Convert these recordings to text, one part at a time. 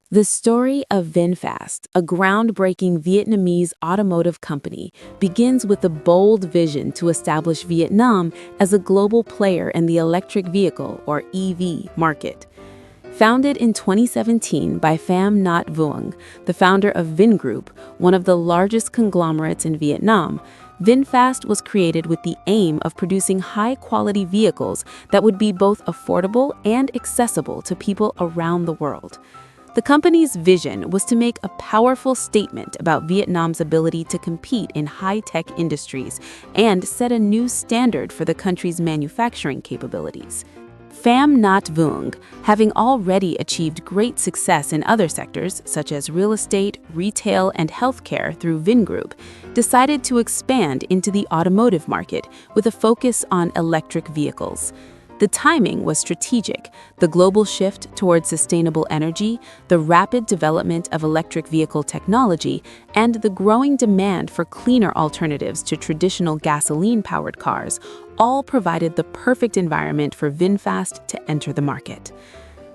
The story of VinFast, a groundbreaking Vietnamese automotive company, begins with a bold vision to establish Vietnam as a global player in the electric vehicle, or EV, market. Founded in 2017 by Pham Nhat Vuong, the founder of Vingroup, one of the largest conglomerates in Vietnam, VinFast was created with the aim of producing high-quality vehicles that would be both affordable and accessible to people around the world. The company's vision was to make a powerful statement about Vietnam's ability to compete in high-tech industries and set a new standard for the country's manufacturing capabilities. Pham Nhat Vuong, having already achieved great success in other sectors such as real estate, retail, and healthcare through Vingroup, decided to expand into the automotive market with a focus on electric vehicles. The timing was strategic. The global shift towards sustainable energy, the rapid development of electric vehicle technology, and the growing demand for cleaner alternatives to traditional gasoline-powered cars all provided the perfect environment for VinFast to enter the market.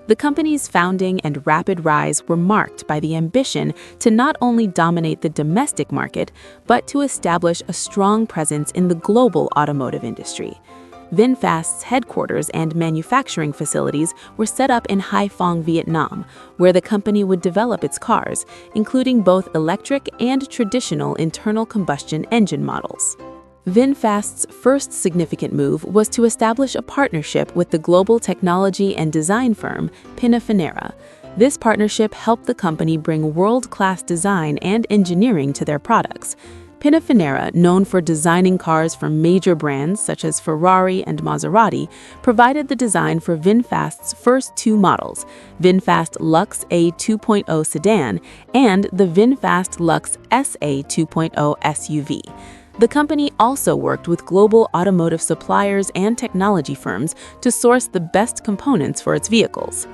The company's founding and rapid rise were marked by the ambition to not only dominate the domestic market, but to establish a strong presence in the global automotive industry. VinFast's headquarters and manufacturing facilities were set up in Hai Phong, Vietnam, where the company would develop its cars, including both electric and traditional internal combustion engine models. VinFast's first significant move was to establish a partnership with the global technology and design firm Pininfarina. This partnership helped the company bring world-class design and engineering to their products. Pininfarina, known for designing cars for major brands such as Ferrari and Maserati, provided the design for VinFast's first two models, VinFast Luxe A 2.0 sedan and the VinFast Luxe SA 2.0 SUV. The company also worked with global automotive suppliers and technology firms to source the best components for its vehicles.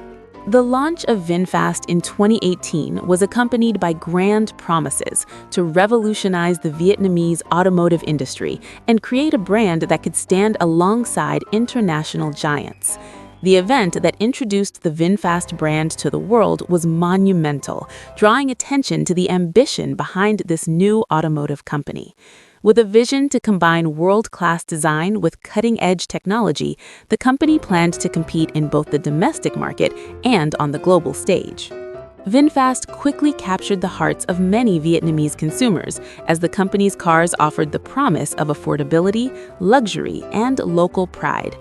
The launch of VinFast in 2018 was accompanied by grand promises to revolutionize the Vietnamese automotive industry and create a brand that could stand alongside international giants. The event that introduced the VinFast brand to the world was monumental, drawing attention to the ambition behind this new automotive company. With a vision to combine world-class design with cutting-edge technology, the company planned to compete in both the domestic market and on the global stage. VinFast quickly captured the hearts of many Vietnamese consumers as the company's cars offered the promise of affordability, luxury, and local pride.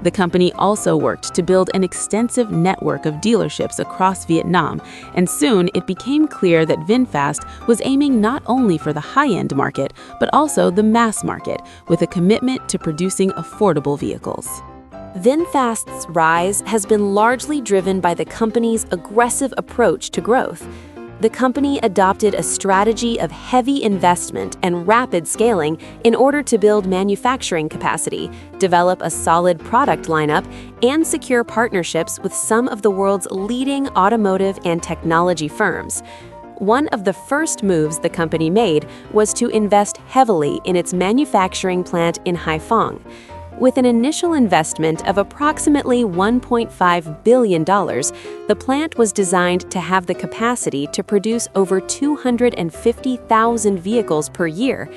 The company also worked to build an extensive network of dealerships across Vietnam, and soon it became clear that VinFast was aiming not only for the high-end market, but also the mass market, with a commitment to producing affordable vehicles. VinFast's rise has been largely driven by the company's aggressive approach to growth. The company adopted a strategy of heavy investment and rapid scaling in order to build manufacturing capacity, develop a solid product lineup, and secure partnerships with some of the world's leading automotive and technology firms. One of the first moves the company made was to invest heavily in its manufacturing plant in Hai Phong. With an initial investment of approximately $1.5 billion, the plant was designed to have the capacity to produce over 250,000 vehicles per year.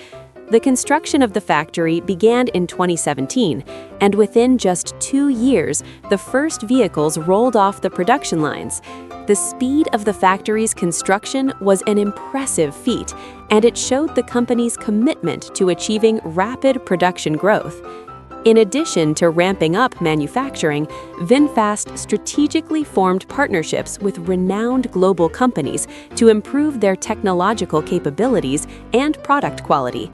The construction of the factory began in 2017, and within just 2 years, the first vehicles rolled off the production lines. The speed of the factory's construction was an impressive feat, and it showed the company's commitment to achieving rapid production growth. In addition to ramping up manufacturing, VinFast strategically formed partnerships with renowned global companies to improve their technological capabilities and product quality.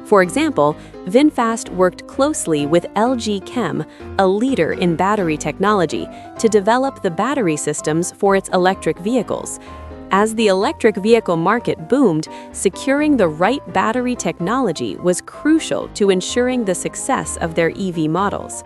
For example, VinFast worked closely with LG Chem, a leader in battery technology, to develop the battery systems for its electric vehicles. As the electric vehicle market boomed, securing the right battery technology was crucial to ensuring the success of their EV models.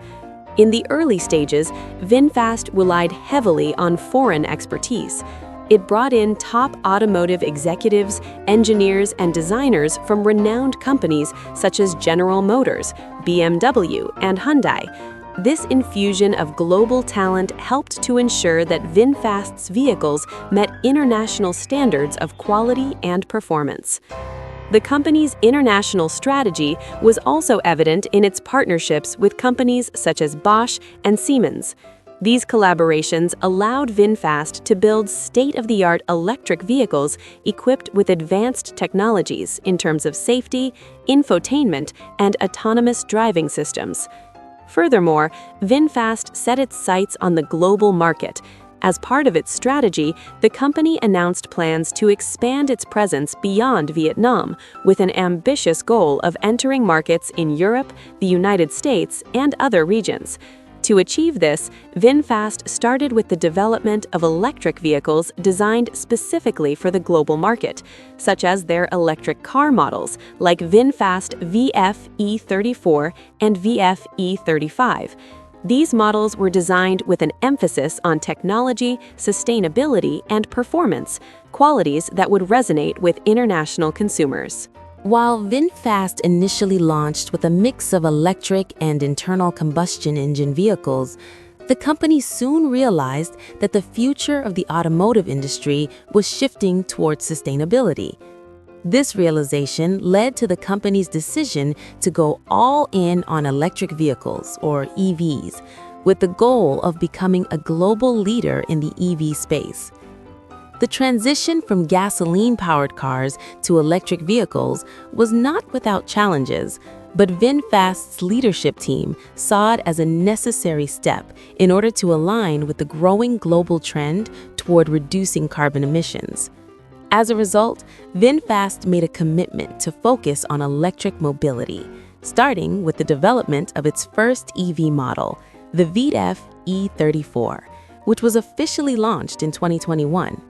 In the early stages, VinFast relied heavily on foreign expertise. It brought in top automotive executives, engineers, and designers from renowned companies such as General Motors, BMW, and Hyundai. This infusion of global talent helped to ensure that VinFast's vehicles met international standards of quality and performance. The company's international strategy was also evident in its partnerships with companies such as Bosch and Siemens. These collaborations allowed VinFast to build state-of-the-art electric vehicles equipped with advanced technologies in terms of safety, infotainment, and autonomous driving systems. Furthermore, VinFast set its sights on the global market. As part of its strategy, the company announced plans to expand its presence beyond Vietnam, with an ambitious goal of entering markets in Europe, the United States, and other regions. To achieve this, VinFast started with the development of electric vehicles designed specifically for the global market, such as their electric car models like VinFast VF e34 and VF e35. These models were designed with an emphasis on technology, sustainability, and performance, qualities that would resonate with international consumers. While VinFast initially launched with a mix of electric and internal combustion engine vehicles, the company soon realized that the future of the automotive industry was shifting towards sustainability. This realization led to the company's decision to go all in on electric vehicles, or EVs, with the goal of becoming a global leader in the EV space. The transition from gasoline-powered cars to electric vehicles was not without challenges, but VinFast's leadership team saw it as a necessary step in order to align with the growing global trend toward reducing carbon emissions. As a result, VinFast made a commitment to focus on electric mobility, starting with the development of its first EV model, the VF e34, which was officially launched in 2021.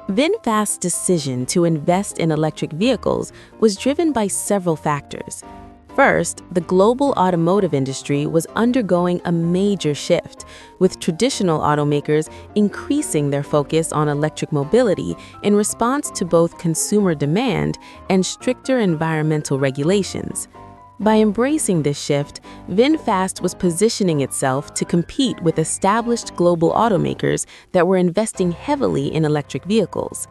VinFast's decision to invest in electric vehicles was driven by several factors. First, the global automotive industry was undergoing a major shift, with traditional automakers increasing their focus on electric mobility in response to both consumer demand and stricter environmental regulations. By embracing this shift, VinFast was positioning itself to compete with established global automakers that were investing heavily in electric vehicles.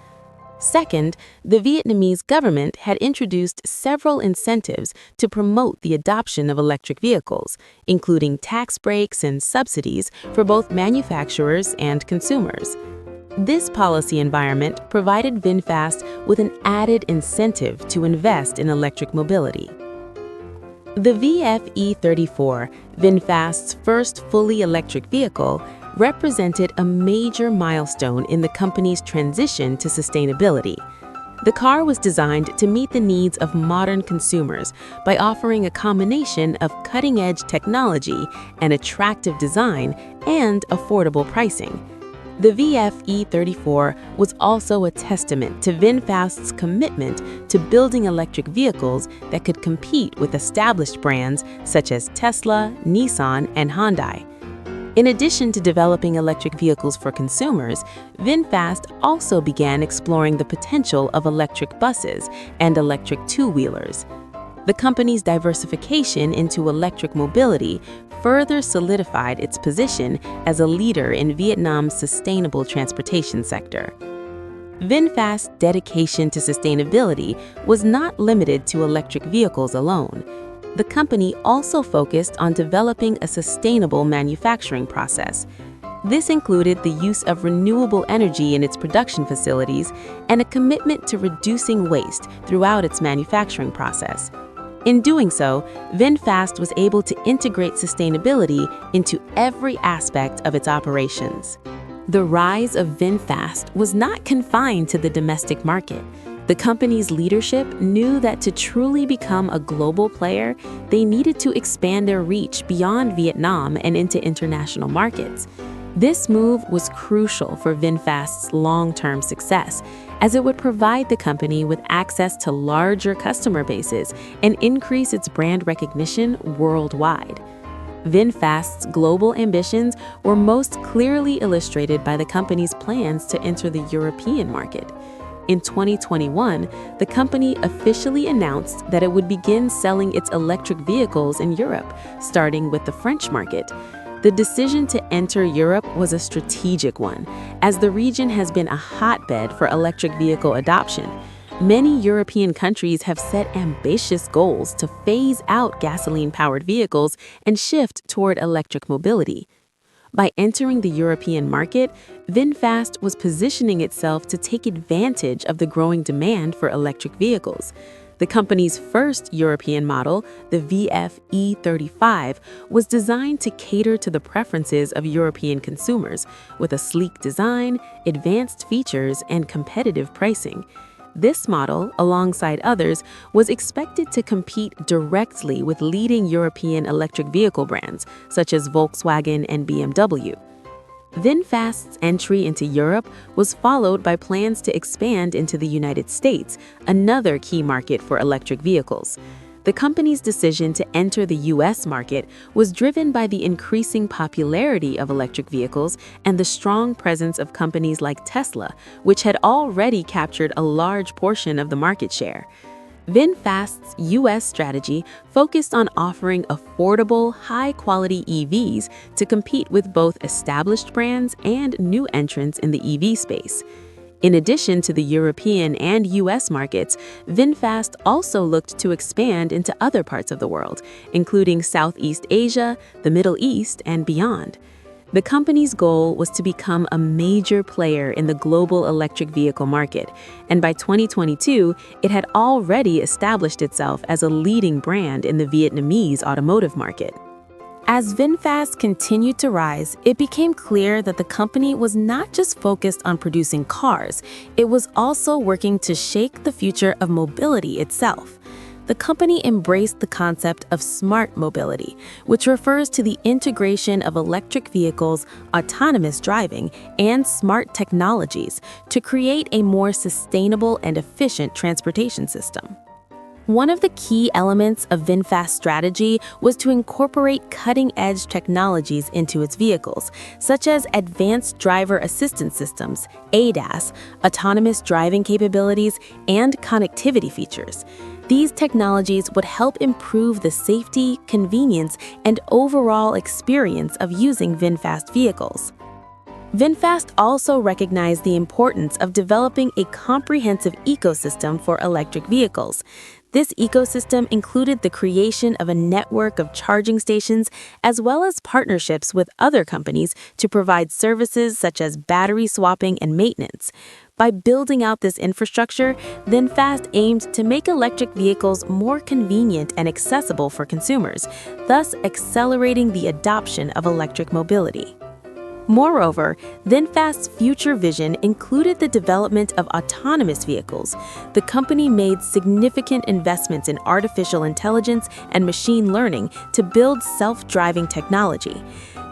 Second, the Vietnamese government had introduced several incentives to promote the adoption of electric vehicles, including tax breaks and subsidies for both manufacturers and consumers. This policy environment provided VinFast with an added incentive to invest in electric mobility. The VF e34, VinFast's first fully electric vehicle, represented a major milestone in the company's transition to sustainability. The car was designed to meet the needs of modern consumers by offering a combination of cutting-edge technology, an attractive design, and affordable pricing. The VF e34 was also a testament to VinFast's commitment to building electric vehicles that could compete with established brands such as Tesla, Nissan, and Hyundai. In addition to developing electric vehicles for consumers, VinFast also began exploring the potential of electric buses and electric two-wheelers. The company's diversification into electric mobility further solidified its position as a leader in Vietnam's sustainable transportation sector. VinFast's dedication to sustainability was not limited to electric vehicles alone. The company also focused on developing a sustainable manufacturing process. This included the use of renewable energy in its production facilities and a commitment to reducing waste throughout its manufacturing process. In doing so, VinFast was able to integrate sustainability into every aspect of its operations. The rise of VinFast was not confined to the domestic market. The company's leadership knew that to truly become a global player, they needed to expand their reach beyond Vietnam and into international markets. This move was crucial for VinFast's long-term success, as it would provide the company with access to larger customer bases and increase its brand recognition worldwide. VinFast's global ambitions were most clearly illustrated by the company's plans to enter the European market. In 2021, the company officially announced that it would begin selling its electric vehicles in Europe, starting with the French market. The decision to enter Europe was a strategic one, as the region has been a hotbed for electric vehicle adoption. Many European countries have set ambitious goals to phase out gasoline-powered vehicles and shift toward electric mobility. By entering the European market, VinFast was positioning itself to take advantage of the growing demand for electric vehicles. The company's first European model, the VF E35, was designed to cater to the preferences of European consumers, with a sleek design, advanced features, and competitive pricing. This model, alongside others, was expected to compete directly with leading European electric vehicle brands, such as Volkswagen and BMW. VinFast's entry into Europe was followed by plans to expand into the United States, another key market for electric vehicles. The company's decision to enter the U.S. market was driven by the increasing popularity of electric vehicles and the strong presence of companies like Tesla, which had already captured a large portion of the market share. VinFast's U.S. strategy focused on offering affordable, high-quality EVs to compete with both established brands and new entrants in the EV space. In addition to the European and U.S. markets, VinFast also looked to expand into other parts of the world, including Southeast Asia, the Middle East, and beyond. The company's goal was to become a major player in the global electric vehicle market, and by 2022, it had already established itself as a leading brand in the Vietnamese automotive market. As VinFast continued to rise, it became clear that the company was not just focused on producing cars, it was also working to shape the future of mobility itself. The company embraced the concept of smart mobility, which refers to the integration of electric vehicles, autonomous driving, and smart technologies to create a more sustainable and efficient transportation system. One of the key elements of VinFast's strategy was to incorporate cutting-edge technologies into its vehicles, such as advanced driver assistance systems, ADAS, autonomous driving capabilities, and connectivity features. These technologies would help improve the safety, convenience, and overall experience of using VinFast vehicles. VinFast also recognized the importance of developing a comprehensive ecosystem for electric vehicles. This ecosystem included the creation of a network of charging stations as well as partnerships with other companies to provide services such as battery swapping and maintenance. By building out this infrastructure, VinFast aimed to make electric vehicles more convenient and accessible for consumers, thus accelerating the adoption of electric mobility. Moreover, VinFast's future vision included the development of autonomous vehicles. The company made significant investments in artificial intelligence and machine learning to build self-driving technology.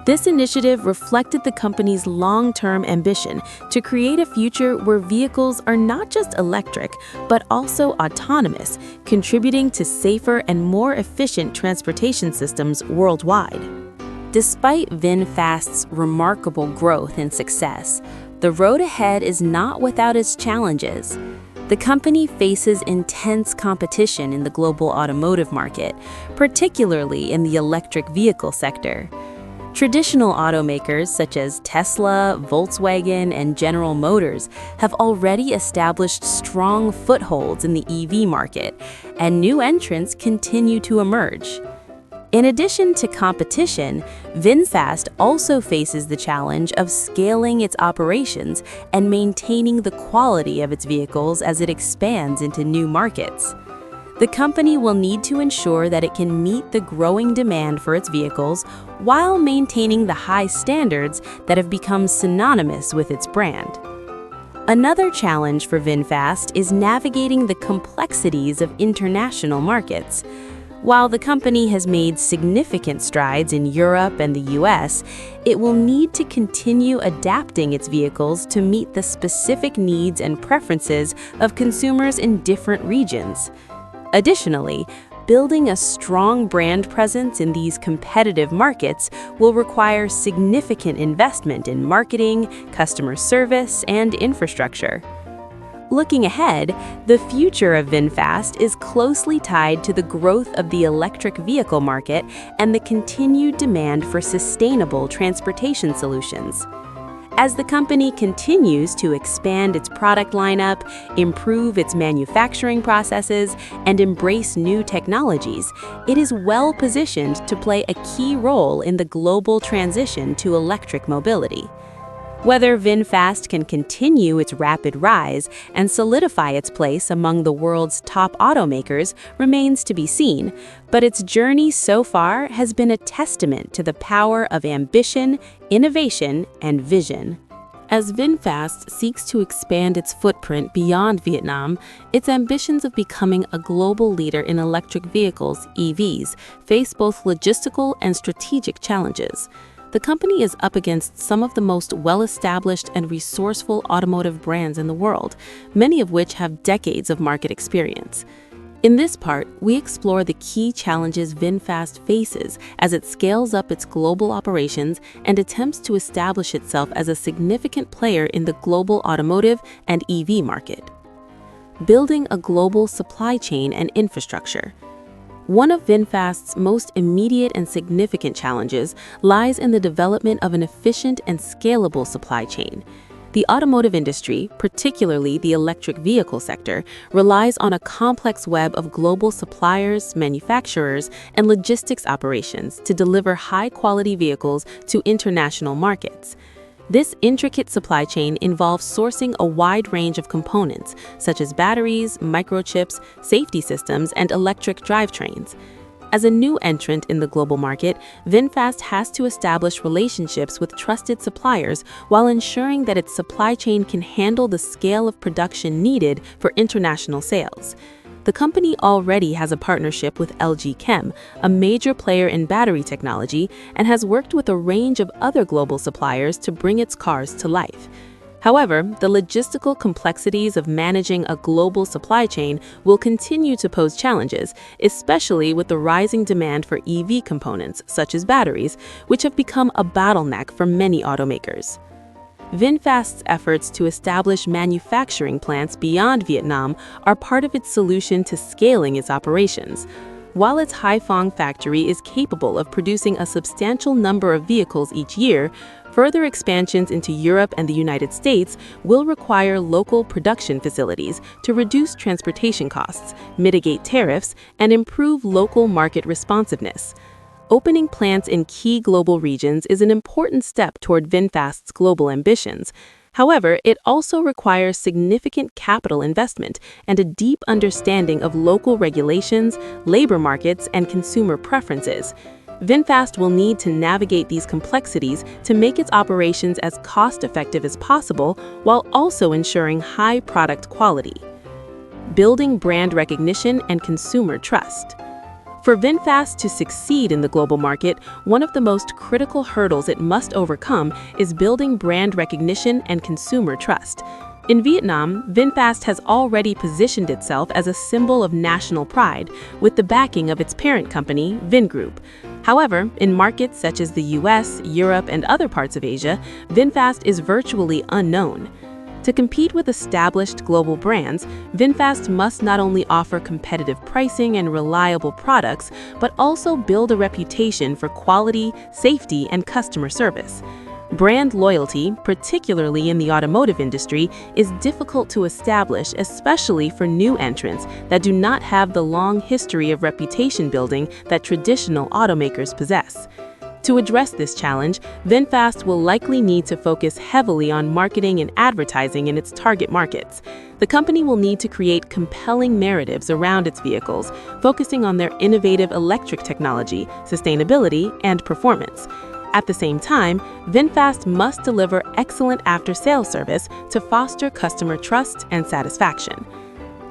This initiative reflected the company's long-term ambition to create a future where vehicles are not just electric, but also autonomous, contributing to safer and more efficient transportation systems worldwide. Despite VinFast's remarkable growth and success, the road ahead is not without its challenges. The company faces intense competition in the global automotive market, particularly in the electric vehicle sector. Traditional automakers such as Tesla, Volkswagen, and General Motors have already established strong footholds in the EV market, and new entrants continue to emerge. In addition to competition, VinFast also faces the challenge of scaling its operations and maintaining the quality of its vehicles as it expands into new markets. The company will need to ensure that it can meet the growing demand for its vehicles while maintaining the high standards that have become synonymous with its brand. Another challenge for VinFast is navigating the complexities of international markets. While the company has made significant strides in Europe and the US, it will need to continue adapting its vehicles to meet the specific needs and preferences of consumers in different regions. Additionally, building a strong brand presence in these competitive markets will require significant investment in marketing, customer service, and infrastructure. Looking ahead, the future of VinFast is closely tied to the growth of the electric vehicle market and the continued demand for sustainable transportation solutions. As the company continues to expand its product lineup, improve its manufacturing processes, and embrace new technologies, it is well positioned to play a key role in the global transition to electric mobility. Whether VinFast can continue its rapid rise and solidify its place among the world's top automakers remains to be seen, but its journey so far has been a testament to the power of ambition, innovation, and vision. As VinFast seeks to expand its footprint beyond Vietnam, its ambitions of becoming a global leader in electric vehicles, EVs, face both logistical and strategic challenges. The company is up against some of the most well-established and resourceful automotive brands in the world, many of which have decades of market experience. In this part, we explore the key challenges VinFast faces as it scales up its global operations and attempts to establish itself as a significant player in the global automotive and EV market. Building a global supply chain and infrastructure. One of VinFast's most immediate and significant challenges lies in the development of an efficient and scalable supply chain. The automotive industry, particularly the electric vehicle sector, relies on a complex web of global suppliers, manufacturers, and logistics operations to deliver high-quality vehicles to international markets. This intricate supply chain involves sourcing a wide range of components, such as batteries, microchips, safety systems, and electric drivetrains. As a new entrant in the global market, VinFast has to establish relationships with trusted suppliers while ensuring that its supply chain can handle the scale of production needed for international sales. The company already has a partnership with LG Chem, a major player in battery technology, and has worked with a range of other global suppliers to bring its cars to life. However, the logistical complexities of managing a global supply chain will continue to pose challenges, especially with the rising demand for EV components, such as batteries, which have become a bottleneck for many automakers. VinFast's efforts to establish manufacturing plants beyond Vietnam are part of its solution to scaling its operations. While its Haiphong factory is capable of producing a substantial number of vehicles each year, further expansions into Europe and the United States will require local production facilities to reduce transportation costs, mitigate tariffs, and improve local market responsiveness. Opening plants in key global regions is an important step toward VinFast's global ambitions. However, it also requires significant capital investment and a deep understanding of local regulations, labor markets, and consumer preferences. VinFast will need to navigate these complexities to make its operations as cost-effective as possible while also ensuring high product quality. Building brand recognition and consumer trust. For VinFast to succeed in the global market, one of the most critical hurdles it must overcome is building brand recognition and consumer trust. In Vietnam, VinFast has already positioned itself as a symbol of national pride with the backing of its parent company, Vingroup. However, in markets such as the US, Europe, and other parts of Asia, VinFast is virtually unknown. To compete with established global brands, VinFast must not only offer competitive pricing and reliable products, but also build a reputation for quality, safety, and customer service. Brand loyalty, particularly in the automotive industry, is difficult to establish, especially for new entrants that do not have the long history of reputation building that traditional automakers possess. To address this challenge, VinFast will likely need to focus heavily on marketing and advertising in its target markets. The company will need to create compelling narratives around its vehicles, focusing on their innovative electric technology, sustainability, and performance. At the same time, VinFast must deliver excellent after-sales service to foster customer trust and satisfaction.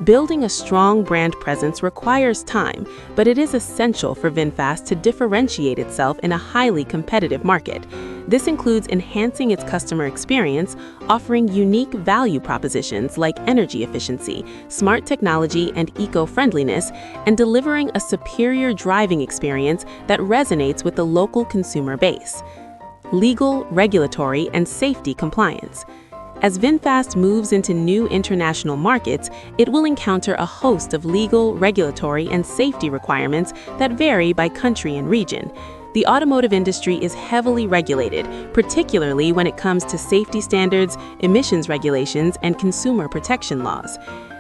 Building a strong brand presence requires time, but it is essential for VinFast to differentiate itself in a highly competitive market. This includes enhancing its customer experience, offering unique value propositions like energy efficiency, smart technology, and eco-friendliness, and delivering a superior driving experience that resonates with the local consumer base. Legal, regulatory, and safety compliance. As VinFast moves into new international markets, it will encounter a host of legal, regulatory, and safety requirements that vary by country and region. The automotive industry is heavily regulated, particularly when it comes to safety standards, emissions regulations, and consumer protection laws.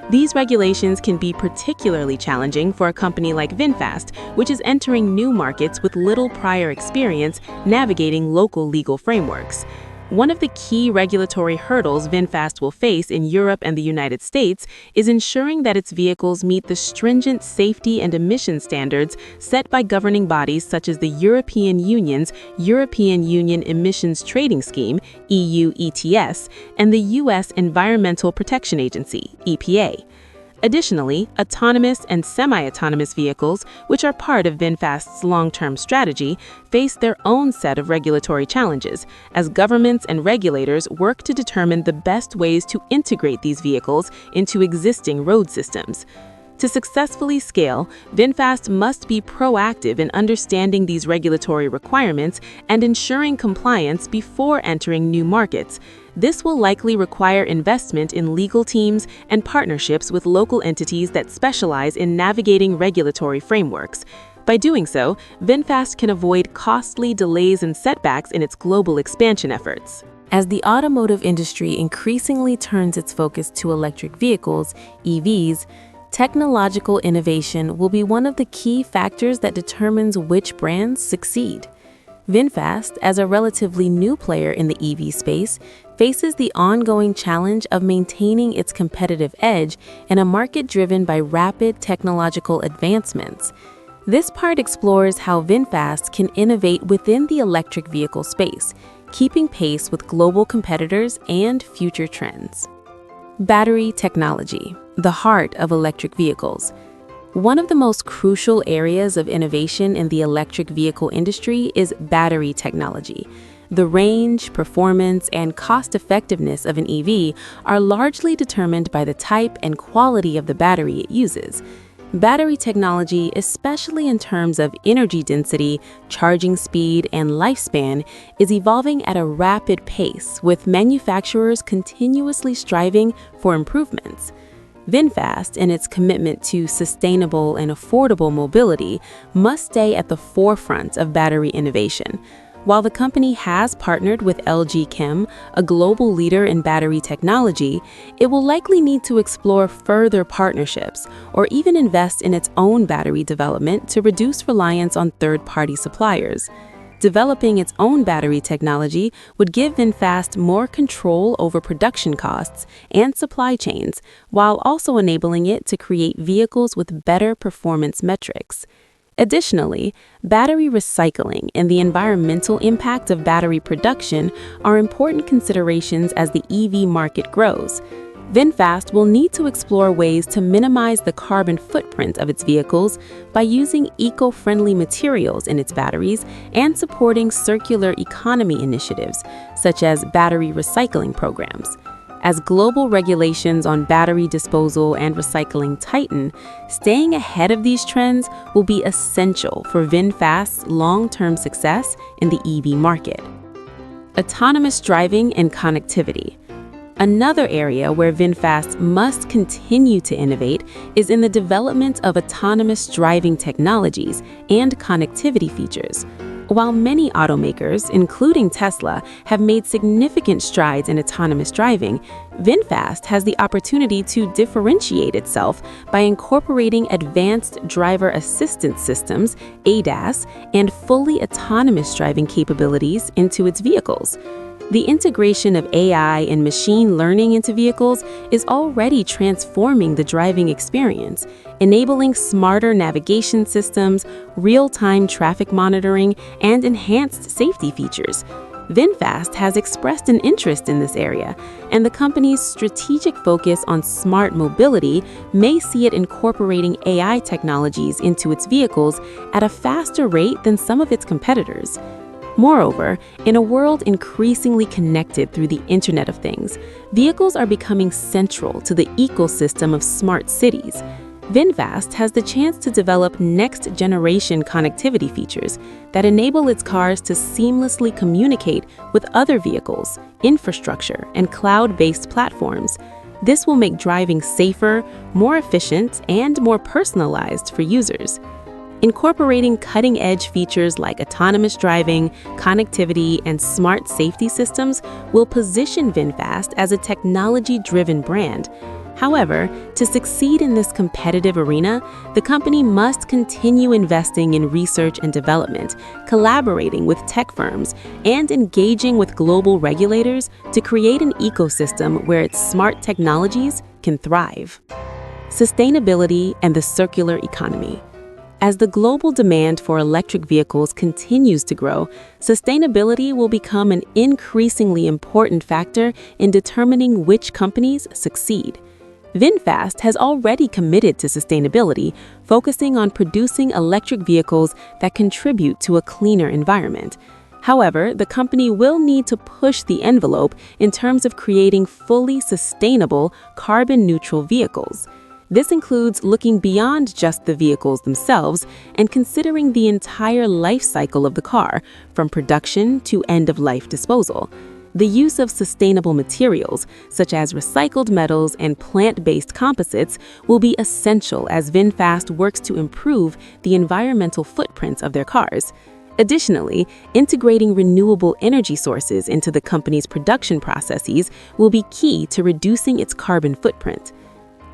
These regulations can be particularly challenging for a company like VinFast, which is entering new markets with little prior experience navigating local legal frameworks. One of the key regulatory hurdles VinFast will face in Europe and the United States is ensuring that its vehicles meet the stringent safety and emission standards set by governing bodies such as the European Union's European Union Emissions Trading Scheme, EU ETS, and the U.S. Environmental Protection Agency, EPA. Additionally, autonomous and semi-autonomous vehicles, which are part of VinFast's long-term strategy, face their own set of regulatory challenges as governments and regulators work to determine the best ways to integrate these vehicles into existing road systems. To successfully scale, VinFast must be proactive in understanding these regulatory requirements and ensuring compliance before entering new markets. This will likely require investment in legal teams and partnerships with local entities that specialize in navigating regulatory frameworks. By doing so, VinFast can avoid costly delays and setbacks in its global expansion efforts. As the automotive industry increasingly turns its focus to electric vehicles, EVs, technological innovation will be one of the key factors that determines which brands succeed. VinFast, as a relatively new player in the EV space, faces the ongoing challenge of maintaining its competitive edge in a market driven by rapid technological advancements. This part explores how VinFast can innovate within the electric vehicle space, keeping pace with global competitors and future trends. Battery technology, the heart of electric vehicles. One of the most crucial areas of innovation in the electric vehicle industry is battery technology. The range, performance, and cost-effectiveness of an EV are largely determined by the type and quality of the battery it uses. Battery technology, especially in terms of energy density, charging speed, and lifespan, is evolving at a rapid pace, with manufacturers continuously striving for improvements. VinFast, in its commitment to sustainable and affordable mobility, must stay at the forefront of battery innovation. While the company has partnered with LG Chem, a global leader in battery technology, it will likely need to explore further partnerships or even invest in its own battery development to reduce reliance on third-party suppliers. Developing its own battery technology would give VinFast more control over production costs and supply chains, while also enabling it to create vehicles with better performance metrics. Additionally, battery recycling and the environmental impact of battery production are important considerations as the EV market grows. VinFast will need to explore ways to minimize the carbon footprint of its vehicles by using eco-friendly materials in its batteries and supporting circular economy initiatives, such as battery recycling programs. As global regulations on battery disposal and recycling tighten, staying ahead of these trends will be essential for VinFast's long-term success in the EV market. Autonomous driving and connectivity. Another area where VinFast must continue to innovate is in the development of autonomous driving technologies and connectivity features. While many automakers, including Tesla, have made significant strides in autonomous driving, VinFast has the opportunity to differentiate itself by incorporating advanced driver assistance systems, ADAS, and fully autonomous driving capabilities into its vehicles. The integration of AI and machine learning into vehicles is already transforming the driving experience, enabling smarter navigation systems, real-time traffic monitoring, and enhanced safety features. VinFast has expressed an interest in this area, and the company's strategic focus on smart mobility may see it incorporating AI technologies into its vehicles at a faster rate than some of its competitors. Moreover, in a world increasingly connected through the Internet of Things, vehicles are becoming central to the ecosystem of smart cities. VinFast has the chance to develop next-generation connectivity features that enable its cars to seamlessly communicate with other vehicles, infrastructure, and cloud-based platforms. This will make driving safer, more efficient, and more personalized for users. Incorporating cutting-edge features like autonomous driving, connectivity, and smart safety systems will position VinFast as a technology-driven brand. However, to succeed in this competitive arena, the company must continue investing in research and development, collaborating with tech firms, and engaging with global regulators to create an ecosystem where its smart technologies can thrive. Sustainability and the circular economy. As the global demand for electric vehicles continues to grow, sustainability will become an increasingly important factor in determining which companies succeed. VinFast has already committed to sustainability, focusing on producing electric vehicles that contribute to a cleaner environment. However, the company will need to push the envelope in terms of creating fully sustainable, carbon-neutral vehicles. This includes looking beyond just the vehicles themselves and considering the entire life cycle of the car, from production to end-of-life disposal. The use of sustainable materials, such as recycled metals and plant-based composites, will be essential as VinFast works to improve the environmental footprints of their cars. Additionally, integrating renewable energy sources into the company's production processes will be key to reducing its carbon footprint.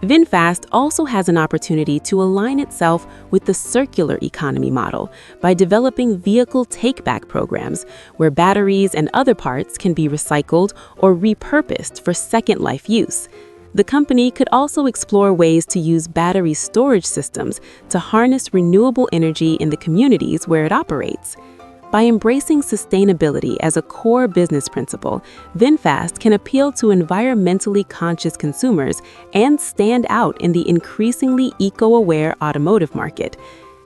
VinFast also has an opportunity to align itself with the circular economy model by developing vehicle take-back programs where batteries and other parts can be recycled or repurposed for second-life use. The company could also explore ways to use battery storage systems to harness renewable energy in the communities where it operates. By embracing sustainability as a core business principle, VinFast can appeal to environmentally conscious consumers and stand out in the increasingly eco-aware automotive market.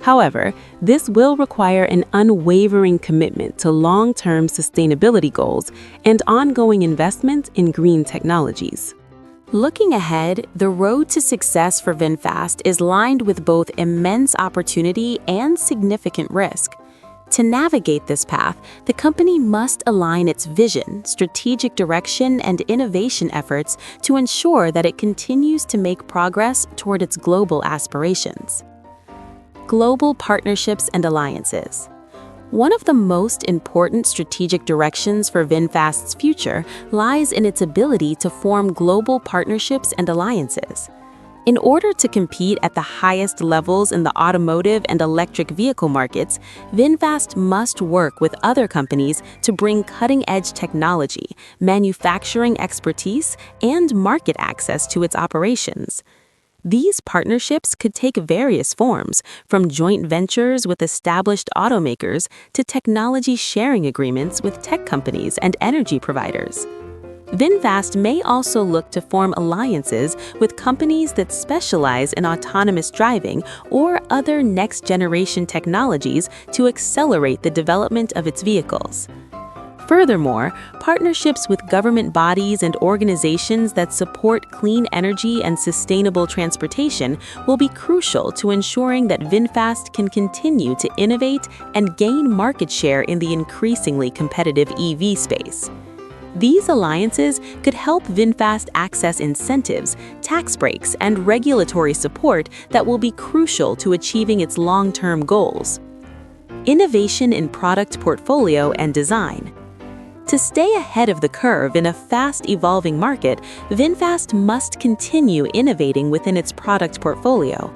However, this will require an unwavering commitment to long-term sustainability goals and ongoing investment in green technologies. Looking ahead, the road to success for VinFast is lined with both immense opportunity and significant risk. To navigate this path, the company must align its vision, strategic direction, and innovation efforts to ensure that it continues to make progress toward its global aspirations. Global partnerships and alliances. One of the most important strategic directions for VinFast's future lies in its ability to form global partnerships and alliances. In order to compete at the highest levels in the automotive and electric vehicle markets, VinFast must work with other companies to bring cutting-edge technology, manufacturing expertise, and market access to its operations. These partnerships could take various forms, from joint ventures with established automakers to technology sharing agreements with tech companies and energy providers. VinFast may also look to form alliances with companies that specialize in autonomous driving or other next-generation technologies to accelerate the development of its vehicles. Furthermore, partnerships with government bodies and organizations that support clean energy and sustainable transportation will be crucial to ensuring that VinFast can continue to innovate and gain market share in the increasingly competitive EV space. These alliances could help VinFast access incentives, tax breaks, and regulatory support that will be crucial to achieving its long-term goals. Innovation in product portfolio and design. To stay ahead of the curve in a fast-evolving market, VinFast must continue innovating within its product portfolio.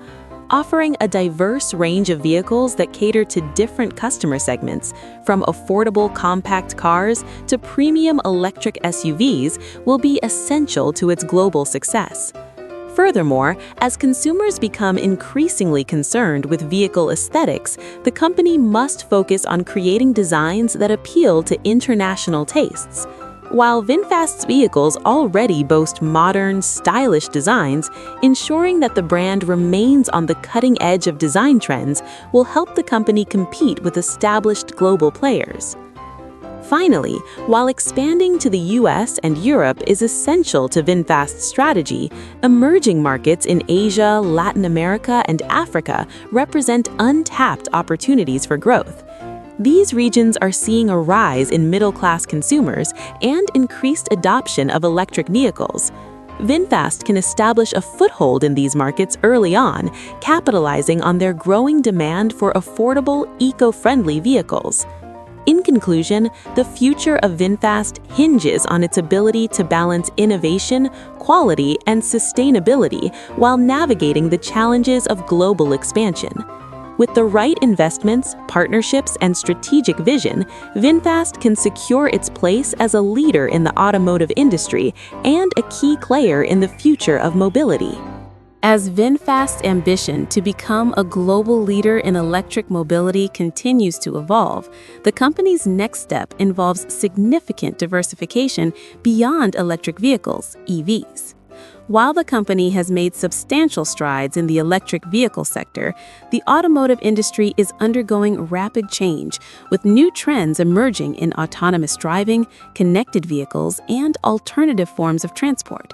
Offering a diverse range of vehicles that cater to different customer segments, from affordable compact cars to premium electric SUVs, will be essential to its global success. Furthermore, as consumers become increasingly concerned with vehicle aesthetics, the company must focus on creating designs that appeal to international tastes. While VinFast's vehicles already boast modern, stylish designs, ensuring that the brand remains on the cutting edge of design trends will help the company compete with established global players. Finally, while expanding to the US and Europe is essential to VinFast's strategy, emerging markets in Asia, Latin America, and Africa represent untapped opportunities for growth. These regions are seeing a rise in middle-class consumers and increased adoption of electric vehicles. VinFast can establish a foothold in these markets early on, capitalizing on their growing demand for affordable, eco-friendly vehicles. In conclusion, the future of VinFast hinges on its ability to balance innovation, quality, and sustainability while navigating the challenges of global expansion. With the right investments, partnerships, and strategic vision, VinFast can secure its place as a leader in the automotive industry and a key player in the future of mobility. As VinFast's ambition to become a global leader in electric mobility continues to evolve, the company's next step involves significant diversification beyond electric vehicles, EVs. While the company has made substantial strides in the electric vehicle sector, the automotive industry is undergoing rapid change, with new trends emerging in autonomous driving, connected vehicles, and alternative forms of transport.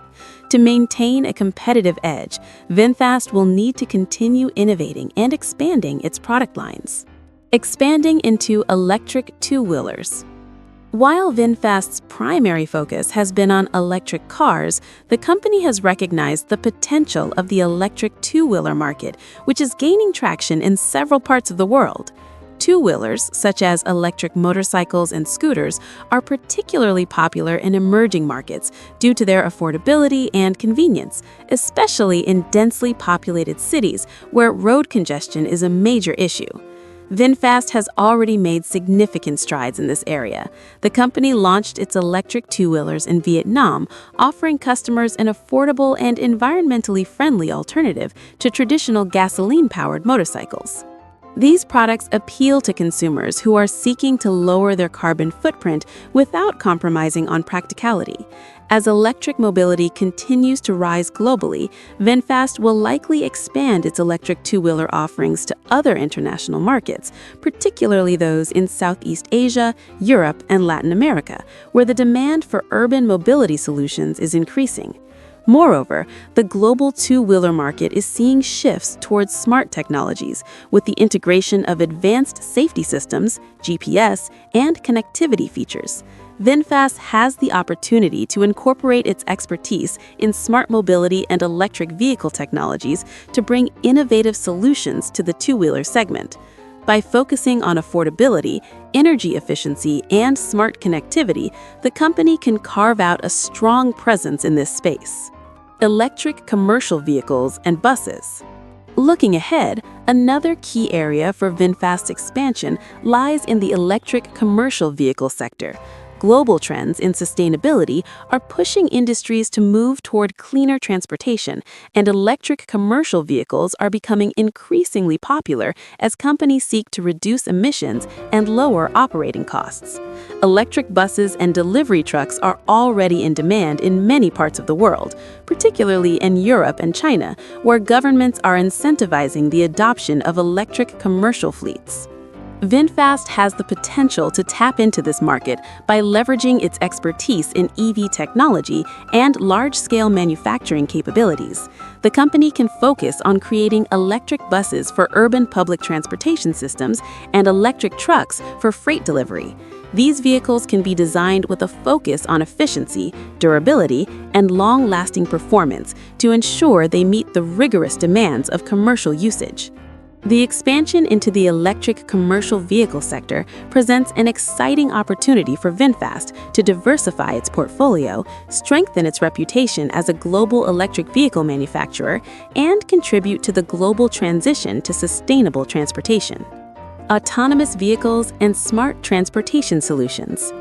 To maintain a competitive edge, VinFast will need to continue innovating and expanding its product lines. Expanding into electric two-wheelers. While VinFast's primary focus has been on electric cars, the company has recognized the potential of the electric two-wheeler market, which is gaining traction in several parts of the world. Two-wheelers, such as electric motorcycles and scooters, are particularly popular in emerging markets due to their affordability and convenience, especially in densely populated cities where road congestion is a major issue. VinFast has already made significant strides in this area. The company launched its electric two-wheelers in Vietnam, offering customers an affordable and environmentally friendly alternative to traditional gasoline-powered motorcycles. These products appeal to consumers who are seeking to lower their carbon footprint without compromising on practicality. As electric mobility continues to rise globally, VinFast will likely expand its electric two-wheeler offerings to other international markets, particularly those in Southeast Asia, Europe, and Latin America, where the demand for urban mobility solutions is increasing. Moreover, the global two-wheeler market is seeing shifts towards smart technologies, with the integration of advanced safety systems, GPS, and connectivity features. VinFast has the opportunity to incorporate its expertise in smart mobility and electric vehicle technologies to bring innovative solutions to the two-wheeler segment. By focusing on affordability, energy efficiency, and smart connectivity, the company can carve out a strong presence in this space. Electric commercial vehicles and buses. Looking ahead, another key area for VinFast's expansion lies in the electric commercial vehicle sector. Global trends in sustainability are pushing industries to move toward cleaner transportation, and electric commercial vehicles are becoming increasingly popular as companies seek to reduce emissions and lower operating costs. Electric buses and delivery trucks are already in demand in many parts of the world, particularly in Europe and China, where governments are incentivizing the adoption of electric commercial fleets. VinFast has the potential to tap into this market by leveraging its expertise in EV technology and large-scale manufacturing capabilities. The company can focus on creating electric buses for urban public transportation systems and electric trucks for freight delivery. These vehicles can be designed with a focus on efficiency, durability, and long-lasting performance to ensure they meet the rigorous demands of commercial usage. The expansion into the electric commercial vehicle sector presents an exciting opportunity for VinFast to diversify its portfolio, strengthen its reputation as a global electric vehicle manufacturer, and contribute to the global transition to sustainable transportation. Autonomous vehicles and smart transportation solutions.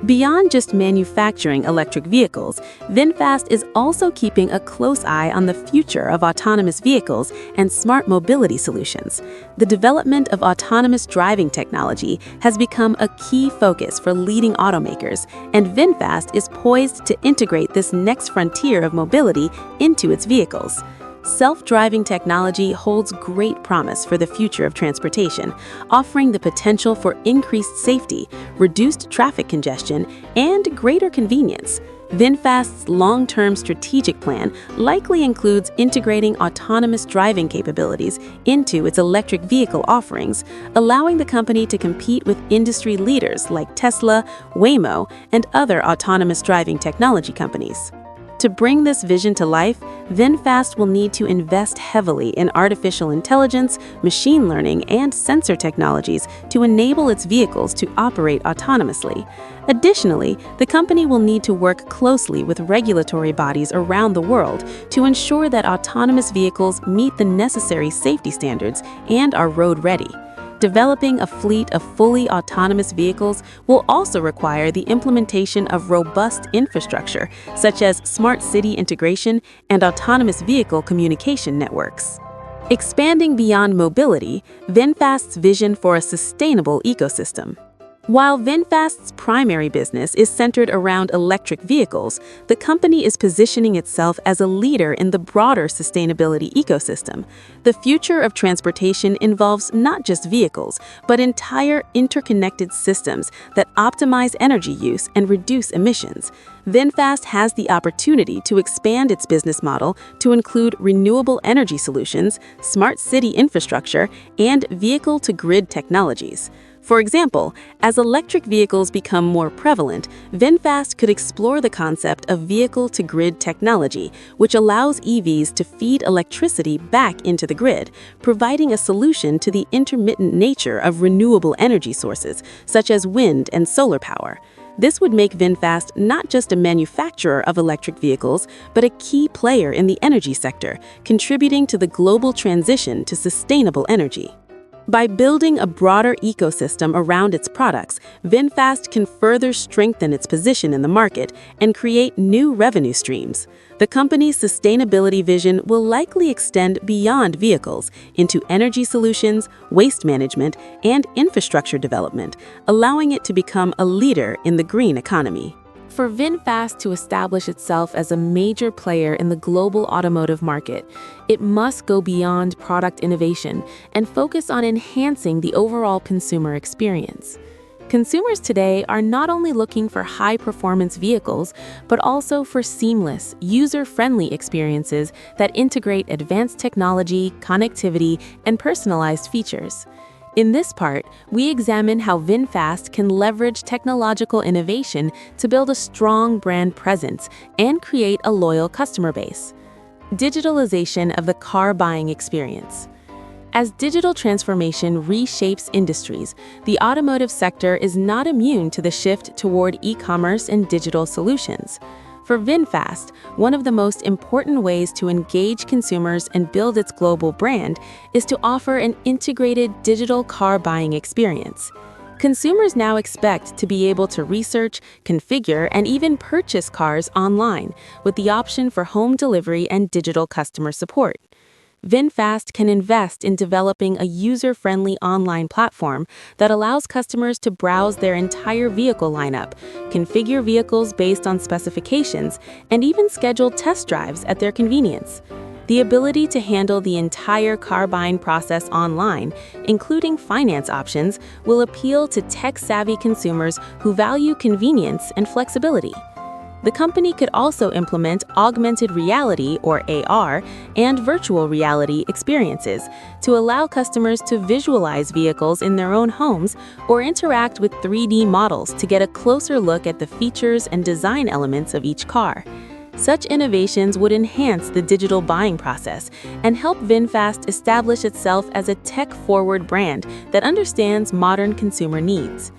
Beyond just manufacturing electric vehicles, VinFast is also keeping a close eye on the future of autonomous vehicles and smart mobility solutions. The development of autonomous driving technology has become a key focus for leading automakers, and VinFast is poised to integrate this next frontier of mobility into its vehicles. Self-driving technology holds great promise for the future of transportation, offering the potential for increased safety, reduced traffic congestion, and greater convenience. VinFast's long-term strategic plan likely includes integrating autonomous driving capabilities into its electric vehicle offerings, allowing the company to compete with industry leaders like Tesla, Waymo, and other autonomous driving technology companies. To bring this vision to life, VinFast will need to invest heavily in artificial intelligence, machine learning, and sensor technologies to enable its vehicles to operate autonomously. Additionally, the company will need to work closely with regulatory bodies around the world to ensure that autonomous vehicles meet the necessary safety standards and are road-ready. Developing a fleet of fully autonomous vehicles will also require the implementation of robust infrastructure, such as smart city integration and autonomous vehicle communication networks. Expanding beyond mobility, VinFast's vision for a sustainable ecosystem. While VinFast's primary business is centered around electric vehicles, the company is positioning itself as a leader in the broader sustainability ecosystem. The future of transportation involves not just vehicles, but entire interconnected systems that optimize energy use and reduce emissions. VinFast has the opportunity to expand its business model to include renewable energy solutions, smart city infrastructure, and vehicle-to-grid technologies. For example, as electric vehicles become more prevalent, VinFast could explore the concept of vehicle-to-grid technology, which allows EVs to feed electricity back into the grid, providing a solution to the intermittent nature of renewable energy sources, such as wind and solar power. This would make VinFast not just a manufacturer of electric vehicles, but a key player in the energy sector, contributing to the global transition to sustainable energy. By building a broader ecosystem around its products, VinFast can further strengthen its position in the market and create new revenue streams. The company's sustainability vision will likely extend beyond vehicles into energy solutions, waste management, and infrastructure development, allowing it to become a leader in the green economy. For VinFast to establish itself as a major player in the global automotive market, it must go beyond product innovation and focus on enhancing the overall consumer experience. Consumers today are not only looking for high-performance vehicles, but also for seamless, user-friendly experiences that integrate advanced technology, connectivity, and personalized features. In this part, we examine how VinFast can leverage technological innovation to build a strong brand presence and create a loyal customer base. Digitalization of the car buying experience. As digital transformation reshapes industries, the automotive sector is not immune to the shift toward e-commerce and digital solutions. For VinFast, one of the most important ways to engage consumers and build its global brand is to offer an integrated digital car buying experience. Consumers now expect to be able to research, configure, and even purchase cars online, with the option for home delivery and digital customer support. VinFast can invest in developing a user-friendly online platform that allows customers to browse their entire vehicle lineup, configure vehicles based on specifications, and even schedule test drives at their convenience. The ability to handle the entire car buying process online, including finance options, will appeal to tech-savvy consumers who value convenience and flexibility. The company could also implement augmented reality, or AR, and virtual reality experiences to allow customers to visualize vehicles in their own homes or interact with 3D models to get a closer look at the features and design elements of each car. Such innovations would enhance the digital buying process and help VinFast establish itself as a tech-forward brand that understands modern consumer needs.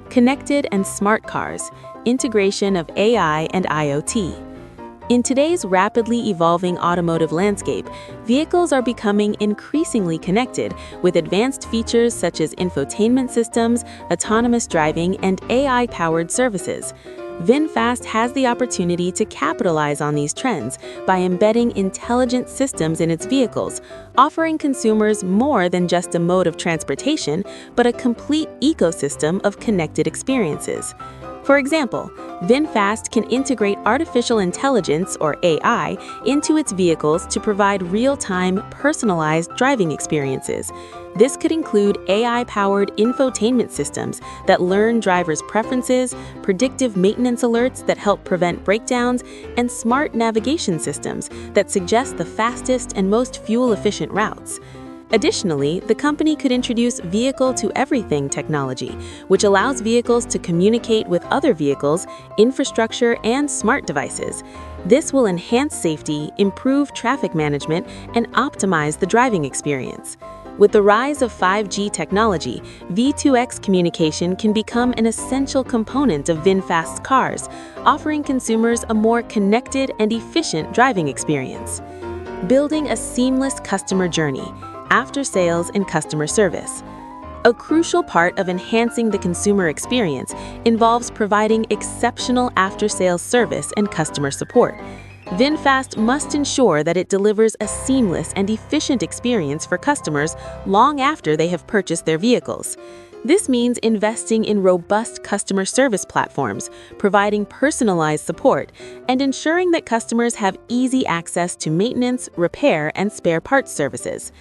Connected and smart cars. Integration of AI and IoT. In today's rapidly evolving automotive landscape, vehicles are becoming increasingly connected with advanced features such as infotainment systems, autonomous driving, and AI-powered services. VinFast has the opportunity to capitalize on these trends by embedding intelligent systems in its vehicles, offering consumers more than just a mode of transportation, but a complete ecosystem of connected experiences. For example, VinFast can integrate artificial intelligence, or AI, into its vehicles to provide real-time, personalized driving experiences. This could include AI-powered infotainment systems that learn drivers' preferences, predictive maintenance alerts that help prevent breakdowns, and smart navigation systems that suggest the fastest and most fuel-efficient routes. Additionally, the company could introduce vehicle-to-everything technology, which allows vehicles to communicate with other vehicles, infrastructure, and smart devices. This will enhance safety, improve traffic management, and optimize the driving experience. With the rise of 5G technology, V2X communication can become an essential component of VinFast's cars, offering consumers a more connected and efficient driving experience. Building a seamless customer journey, after-sales and customer service. A crucial part of enhancing the consumer experience involves providing exceptional after-sales service and customer support. VinFast must ensure that it delivers a seamless and efficient experience for customers long after they have purchased their vehicles. This means investing in robust customer service platforms, providing personalized support, and ensuring that customers have easy access to maintenance, repair, and spare parts services.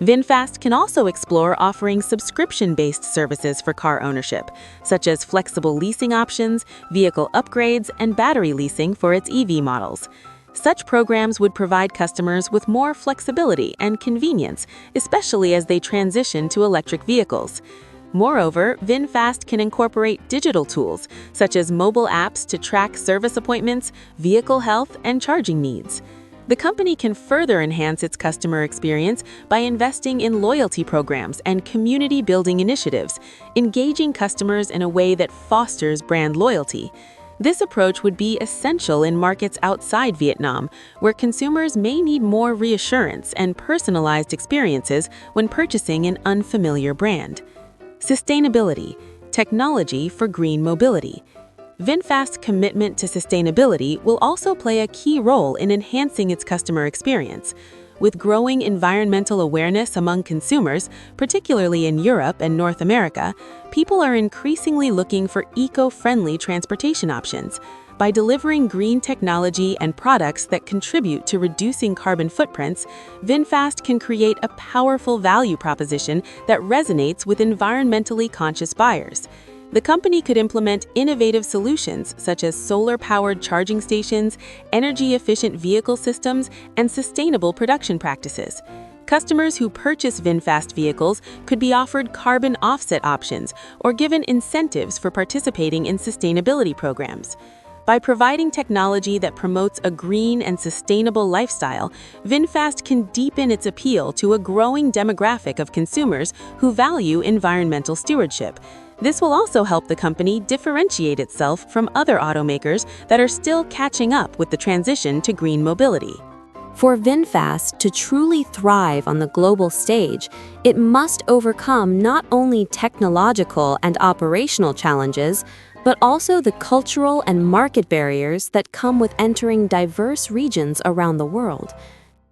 VinFast can also explore offering subscription-based services for car ownership, such as flexible leasing options, vehicle upgrades, and battery leasing for its EV models. Such programs would provide customers with more flexibility and convenience, especially as they transition to electric vehicles. Moreover, VinFast can incorporate digital tools, such as mobile apps to track service appointments, vehicle health, and charging needs. The company can further enhance its customer experience by investing in loyalty programs and community-building initiatives, engaging customers in a way that fosters brand loyalty. This approach would be essential in markets outside Vietnam, where consumers may need more reassurance and personalized experiences when purchasing an unfamiliar brand. Sustainability, technology for green mobility. VinFast's commitment to sustainability will also play a key role in enhancing its customer experience. With growing environmental awareness among consumers, particularly in Europe and North America, people are increasingly looking for eco-friendly transportation options. By delivering green technology and products that contribute to reducing carbon footprints, VinFast can create a powerful value proposition that resonates with environmentally conscious buyers. The company could implement innovative solutions such as solar-powered charging stations, energy-efficient vehicle systems, and sustainable production practices. Customers who purchase VinFast vehicles could be offered carbon offset options or given incentives for participating in sustainability programs. By providing technology that promotes a green and sustainable lifestyle, VinFast can deepen its appeal to a growing demographic of consumers who value environmental stewardship. This will also help the company differentiate itself from other automakers that are still catching up with the transition to green mobility. For VinFast to truly thrive on the global stage, it must overcome not only technological and operational challenges, but also the cultural and market barriers that come with entering diverse regions around the world.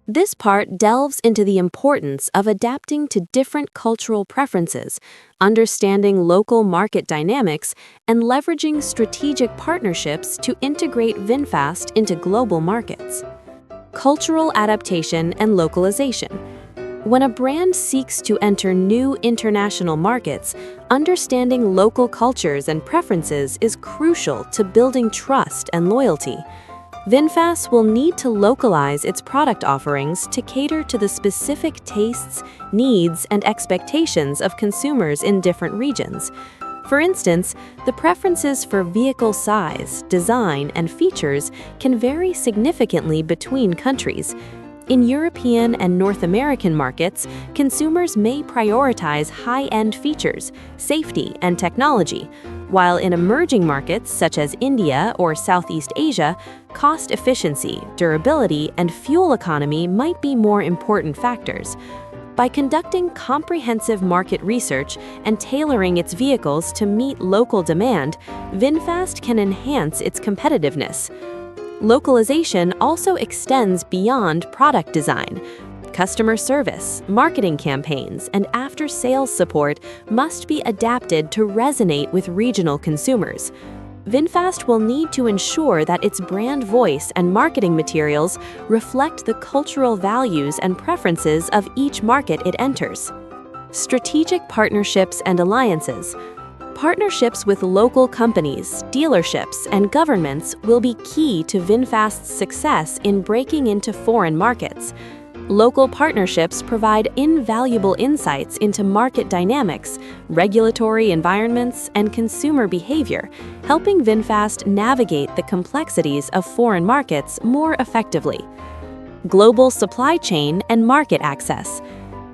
This part delves into the importance of adapting to different cultural preferences, understanding local market dynamics, and leveraging strategic partnerships to integrate VinFast into global markets. Cultural adaptation and localization. When a brand seeks to enter new international markets, understanding local cultures and preferences is crucial to building trust and loyalty. VinFast will need to localize its product offerings to cater to the specific tastes, needs, and expectations of consumers in different regions. For instance, the preferences for vehicle size, design, and features can vary significantly between countries. In European and North American markets, consumers may prioritize high-end features, safety, and technology, while in emerging markets such as India or Southeast Asia, cost efficiency, durability, and fuel economy might be more important factors. By conducting comprehensive market research and tailoring its vehicles to meet local demand, VinFast can enhance its competitiveness. Localization also extends beyond product design. Customer service, marketing campaigns, and after-sales support must be adapted to resonate with regional consumers. VinFast will need to ensure that its brand voice and marketing materials reflect the cultural values and preferences of each market it enters. Strategic partnerships and alliances. Partnerships with local companies, dealerships, and governments will be key to VinFast's success in breaking into foreign markets. Local partnerships provide invaluable insights into market dynamics, regulatory environments, and consumer behavior, helping VinFast navigate the complexities of foreign markets more effectively. Global supply chain and market access.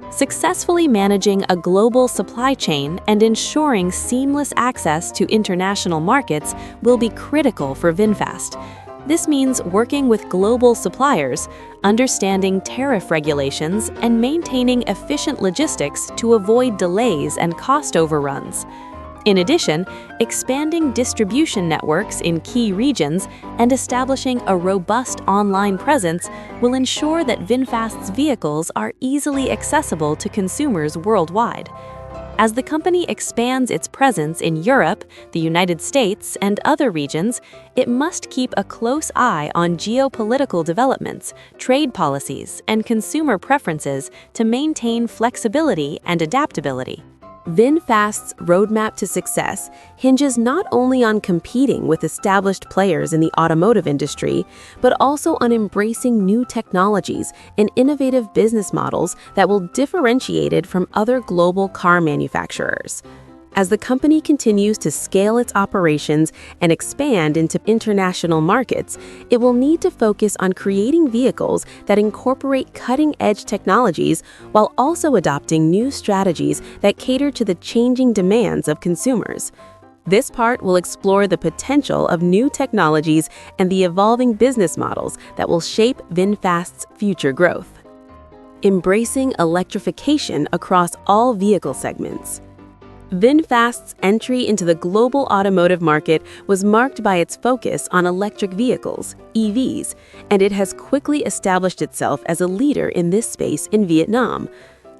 Successfully managing a global supply chain and ensuring seamless access to international markets will be critical for VinFast. This means working with global suppliers, understanding tariff regulations, and maintaining efficient logistics to avoid delays and cost overruns. In addition, expanding distribution networks in key regions and establishing a robust online presence will ensure that VinFast's vehicles are easily accessible to consumers worldwide. As the company expands its presence in Europe, the United States, and other regions, it must keep a close eye on geopolitical developments, trade policies, and consumer preferences to maintain flexibility and adaptability. VinFast's roadmap to success hinges not only on competing with established players in the automotive industry, but also on embracing new technologies and innovative business models that will differentiate it from other global car manufacturers. As the company continues to scale its operations and expand into international markets, it will need to focus on creating vehicles that incorporate cutting-edge technologies while also adopting new strategies that cater to the changing demands of consumers. This part will explore the potential of new technologies and the evolving business models that will shape VinFast's future growth. Embracing electrification across all vehicle segments. VinFast's entry into the global automotive market was marked by its focus on electric vehicles, EVs, and it has quickly established itself as a leader in this space in Vietnam.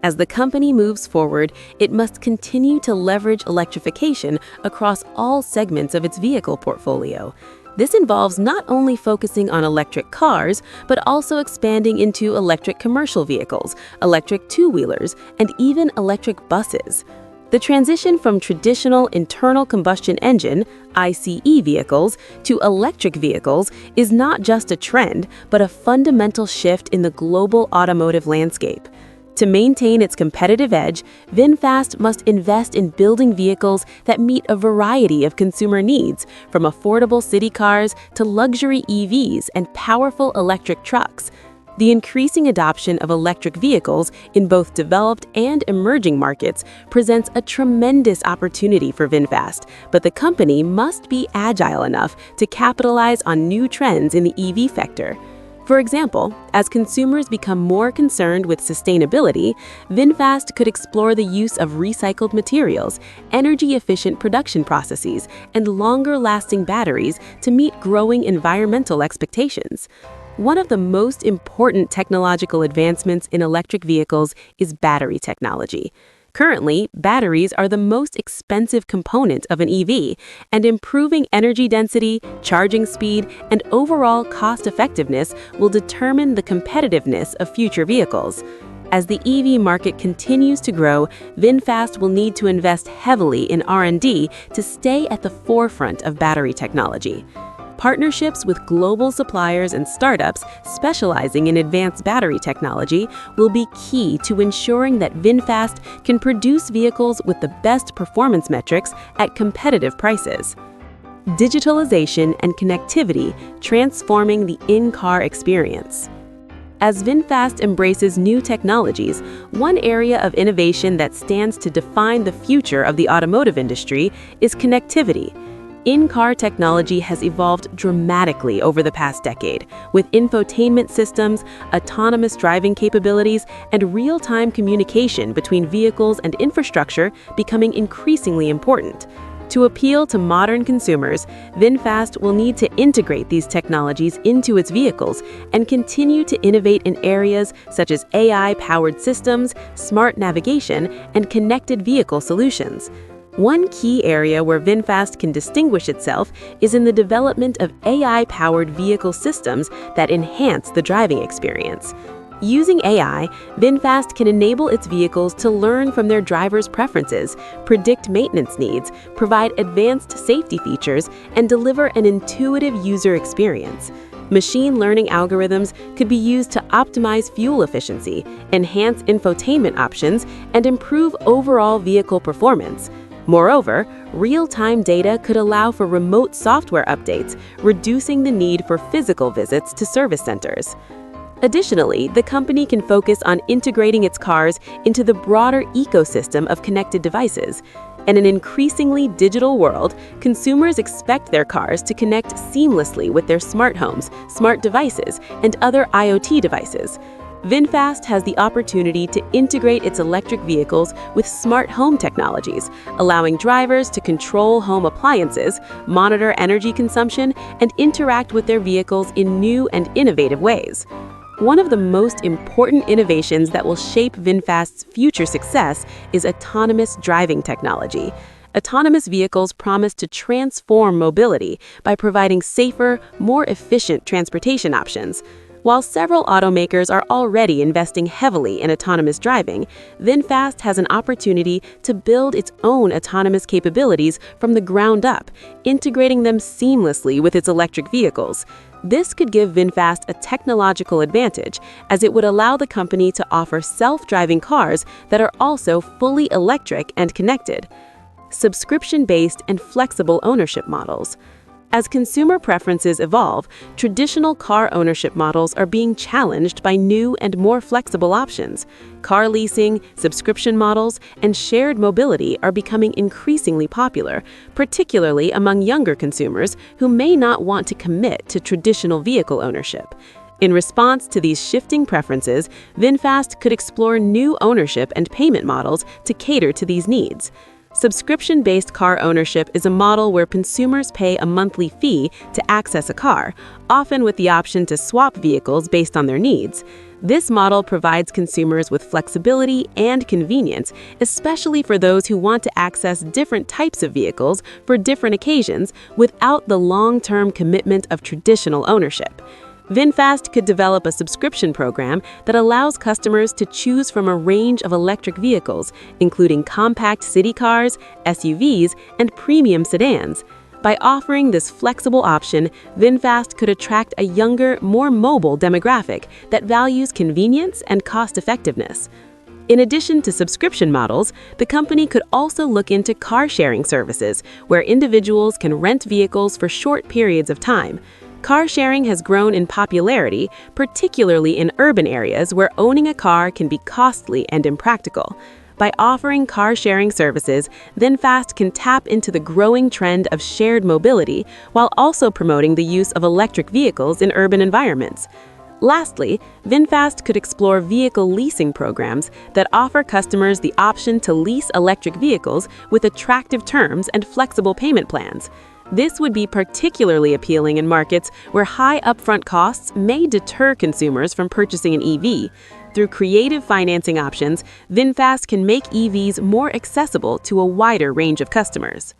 As the company moves forward, it must continue to leverage electrification across all segments of its vehicle portfolio. This involves not only focusing on electric cars, but also expanding into electric commercial vehicles, electric two-wheelers, and even electric buses. The transition from traditional internal combustion engine (ICE) vehicles to electric vehicles is not just a trend, but a fundamental shift in the global automotive landscape. To maintain its competitive edge, VinFast must invest in building vehicles that meet a variety of consumer needs, from affordable city cars to luxury EVs and powerful electric trucks. The increasing adoption of electric vehicles in both developed and emerging markets presents a tremendous opportunity for VinFast, but the company must be agile enough to capitalize on new trends in the EV sector. For example, as consumers become more concerned with sustainability, VinFast could explore the use of recycled materials, energy-efficient production processes, and longer-lasting batteries to meet growing environmental expectations. One of the most important technological advancements in electric vehicles is battery technology. Currently, batteries are the most expensive component of an EV, and improving energy density, charging speed, and overall cost-effectiveness will determine the competitiveness of future vehicles. As the EV market continues to grow, VinFast will need to invest heavily in R&D to stay at the forefront of battery technology. Partnerships with global suppliers and startups specializing in advanced battery technology will be key to ensuring that VinFast can produce vehicles with the best performance metrics at competitive prices. Digitalization and connectivity transforming the in-car experience. As VinFast embraces new technologies, one area of innovation that stands to define the future of the automotive industry is connectivity. In-car technology has evolved dramatically over the past decade, with infotainment systems, autonomous driving capabilities, and real-time communication between vehicles and infrastructure becoming increasingly important. To appeal to modern consumers, VinFast will need to integrate these technologies into its vehicles and continue to innovate in areas such as AI-powered systems, smart navigation, and connected vehicle solutions. One key area where VinFast can distinguish itself is in the development of AI-powered vehicle systems that enhance the driving experience. Using AI, VinFast can enable its vehicles to learn from their drivers' preferences, predict maintenance needs, provide advanced safety features, and deliver an intuitive user experience. Machine learning algorithms could be used to optimize fuel efficiency, enhance infotainment options, and improve overall vehicle performance. Moreover, real-time data could allow for remote software updates, reducing the need for physical visits to service centers. Additionally, the company can focus on integrating its cars into the broader ecosystem of connected devices. In an increasingly digital world, consumers expect their cars to connect seamlessly with their smart homes, smart devices, and other IoT devices. VinFast has the opportunity to integrate its electric vehicles with smart home technologies, allowing drivers to control home appliances, monitor energy consumption, and interact with their vehicles in new and innovative ways. One of the most important innovations that will shape VinFast's future success is autonomous driving technology. Autonomous vehicles promise to transform mobility by providing safer, more efficient transportation options. While several automakers are already investing heavily in autonomous driving, VinFast has an opportunity to build its own autonomous capabilities from the ground up, integrating them seamlessly with its electric vehicles. This could give VinFast a technological advantage, as it would allow the company to offer self-driving cars that are also fully electric and connected. Subscription-based and flexible ownership models. As consumer preferences evolve, traditional car ownership models are being challenged by new and more flexible options. Car leasing, subscription models, and shared mobility are becoming increasingly popular, particularly among younger consumers who may not want to commit to traditional vehicle ownership. In response to these shifting preferences, VinFast could explore new ownership and payment models to cater to these needs. Subscription-based car ownership is a model where consumers pay a monthly fee to access a car, often with the option to swap vehicles based on their needs. This model provides consumers with flexibility and convenience, especially for those who want to access different types of vehicles for different occasions without the long-term commitment of traditional ownership. VinFast could develop a subscription program that allows customers to choose from a range of electric vehicles, including compact city cars, SUVs, and premium sedans. By offering this flexible option, VinFast could attract a younger, more mobile demographic that values convenience and cost-effectiveness. In addition to subscription models, the company could also look into car-sharing services, where individuals can rent vehicles for short periods of time. Car sharing has grown in popularity, particularly in urban areas where owning a car can be costly and impractical. By offering car sharing services, VinFast can tap into the growing trend of shared mobility while also promoting the use of electric vehicles in urban environments. Lastly, VinFast could explore vehicle leasing programs that offer customers the option to lease electric vehicles with attractive terms and flexible payment plans. This would be particularly appealing in markets where high upfront costs may deter consumers from purchasing an EV. Through creative financing options, VinFast can make EVs more accessible to a wider range of customers.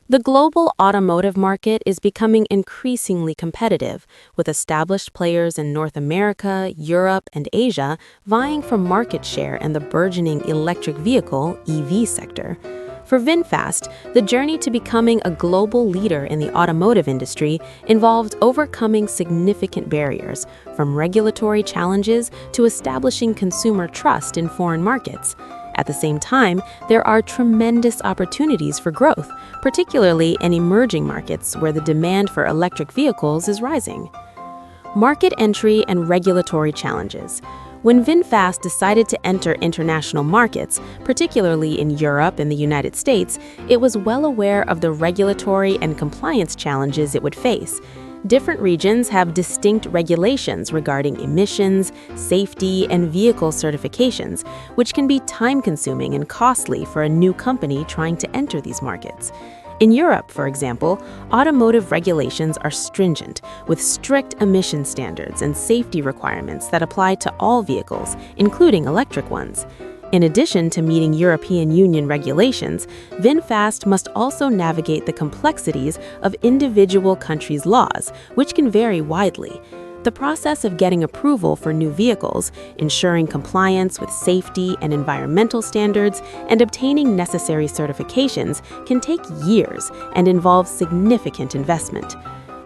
The global automotive market is becoming increasingly competitive, with established players in North America, Europe, and Asia vying for market share in the burgeoning electric vehicle (EV) sector. For VinFast, the journey to becoming a global leader in the automotive industry involved overcoming significant barriers, from regulatory challenges to establishing consumer trust in foreign markets. At the same time, there are tremendous opportunities for growth, particularly in emerging markets where the demand for electric vehicles is rising. Market entry and regulatory challenges. When VinFast decided to enter international markets, particularly in Europe and the United States, it was well aware of the regulatory and compliance challenges it would face. Different regions have distinct regulations regarding emissions, safety, and vehicle certifications, which can be time-consuming and costly for a new company trying to enter these markets. In Europe, for example, automotive regulations are stringent, with strict emission standards and safety requirements that apply to all vehicles, including electric ones. In addition to meeting European Union regulations, VinFast must also navigate the complexities of individual countries' laws, which can vary widely. The process of getting approval for new vehicles, ensuring compliance with safety and environmental standards, and obtaining necessary certifications can take years and involve significant investment.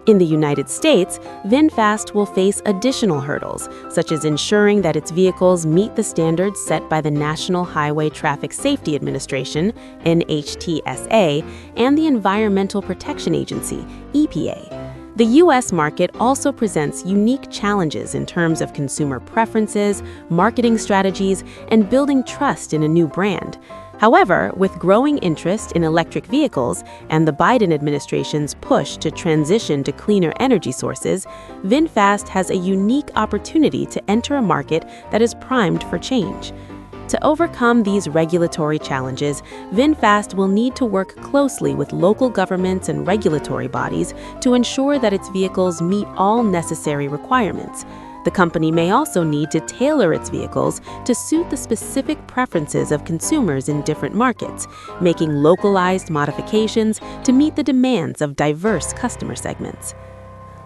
In the United States, VinFast will face additional hurdles, such as ensuring that its vehicles meet the standards set by the National Highway Traffic Safety Administration, NHTSA, and the Environmental Protection Agency, EPA. The U.S. market also presents unique challenges in terms of consumer preferences, marketing strategies, and building trust in a new brand. However, with growing interest in electric vehicles and the Biden administration's push to transition to cleaner energy sources, VinFast has a unique opportunity to enter a market that is primed for change. To overcome these regulatory challenges, VinFast will need to work closely with local governments and regulatory bodies to ensure that its vehicles meet all necessary requirements. The company may also need to tailor its vehicles to suit the specific preferences of consumers in different markets, making localized modifications to meet the demands of diverse customer segments.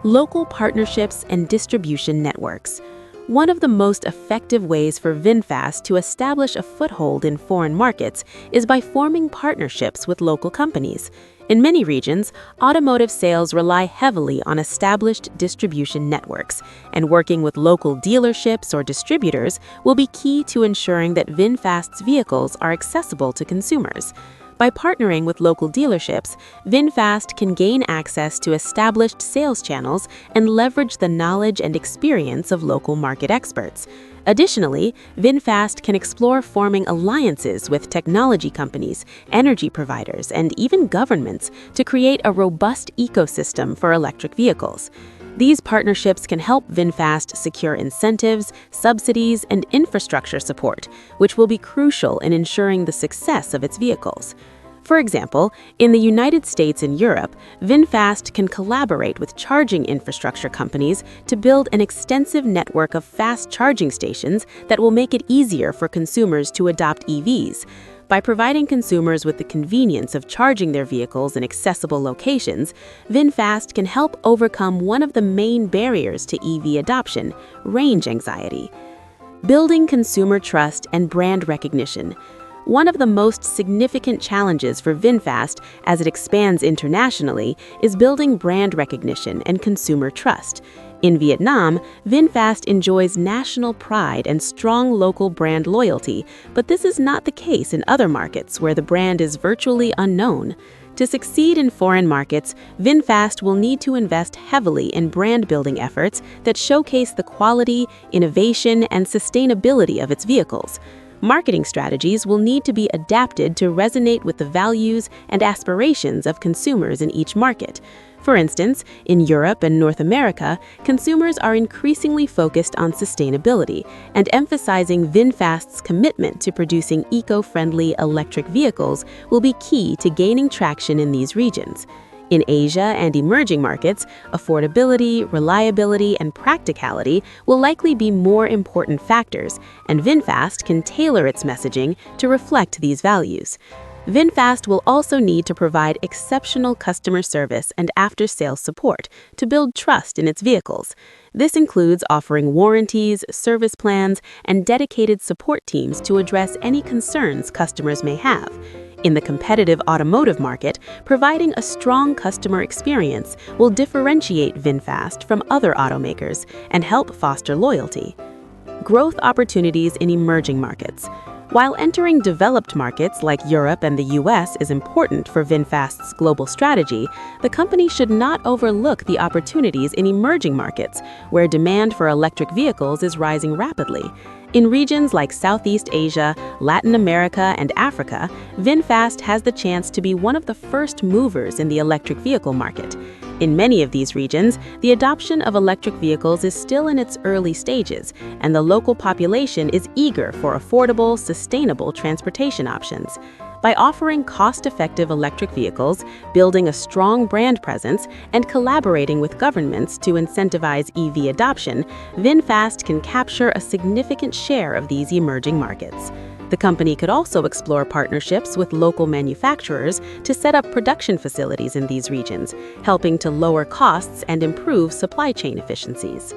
Local partnerships and distribution networks. One of the most effective ways for VinFast to establish a foothold in foreign markets is by forming partnerships with local companies. In many regions, automotive sales rely heavily on established distribution networks, and working with local dealerships or distributors will be key to ensuring that VinFast's vehicles are accessible to consumers. By partnering with local dealerships, VinFast can gain access to established sales channels and leverage the knowledge and experience of local market experts. Additionally, VinFast can explore forming alliances with technology companies, energy providers, and even governments to create a robust ecosystem for electric vehicles. These partnerships can help VinFast secure incentives, subsidies, and infrastructure support, which will be crucial in ensuring the success of its vehicles. For example, in the United States and Europe, VinFast can collaborate with charging infrastructure companies to build an extensive network of fast charging stations that will make it easier for consumers to adopt EVs. By providing consumers with the convenience of charging their vehicles in accessible locations, VinFast can help overcome one of the main barriers to EV adoption, range anxiety. Building consumer trust and brand recognition. One of the most significant challenges for VinFast as it expands internationally is building brand recognition and consumer trust. In Vietnam, VinFast enjoys national pride and strong local brand loyalty, but this is not the case in other markets where the brand is virtually unknown. To succeed in foreign markets, VinFast will need to invest heavily in brand-building efforts that showcase the quality, innovation, and sustainability of its vehicles. Marketing strategies will need to be adapted to resonate with the values and aspirations of consumers in each market. For instance, in Europe and North America, consumers are increasingly focused on sustainability, and emphasizing VinFast's commitment to producing eco-friendly electric vehicles will be key to gaining traction in these regions. In Asia and emerging markets, affordability, reliability, and practicality will likely be more important factors, and VinFast can tailor its messaging to reflect these values. VinFast will also need to provide exceptional customer service and after-sales support to build trust in its vehicles. This includes offering warranties, service plans, and dedicated support teams to address any concerns customers may have. In the competitive automotive market, providing a strong customer experience will differentiate VinFast from other automakers and help foster loyalty. Growth opportunities in emerging markets. While entering developed markets like Europe and the US is important for VinFast's global strategy, the company should not overlook the opportunities in emerging markets, where demand for electric vehicles is rising rapidly. In regions like Southeast Asia, Latin America, and Africa, VinFast has the chance to be one of the first movers in the electric vehicle market. In many of these regions, the adoption of electric vehicles is still in its early stages, and the local population is eager for affordable, sustainable transportation options. By offering cost-effective electric vehicles, building a strong brand presence, and collaborating with governments to incentivize EV adoption, VinFast can capture a significant share of these emerging markets. The company could also explore partnerships with local manufacturers to set up production facilities in these regions, helping to lower costs and improve supply chain efficiencies.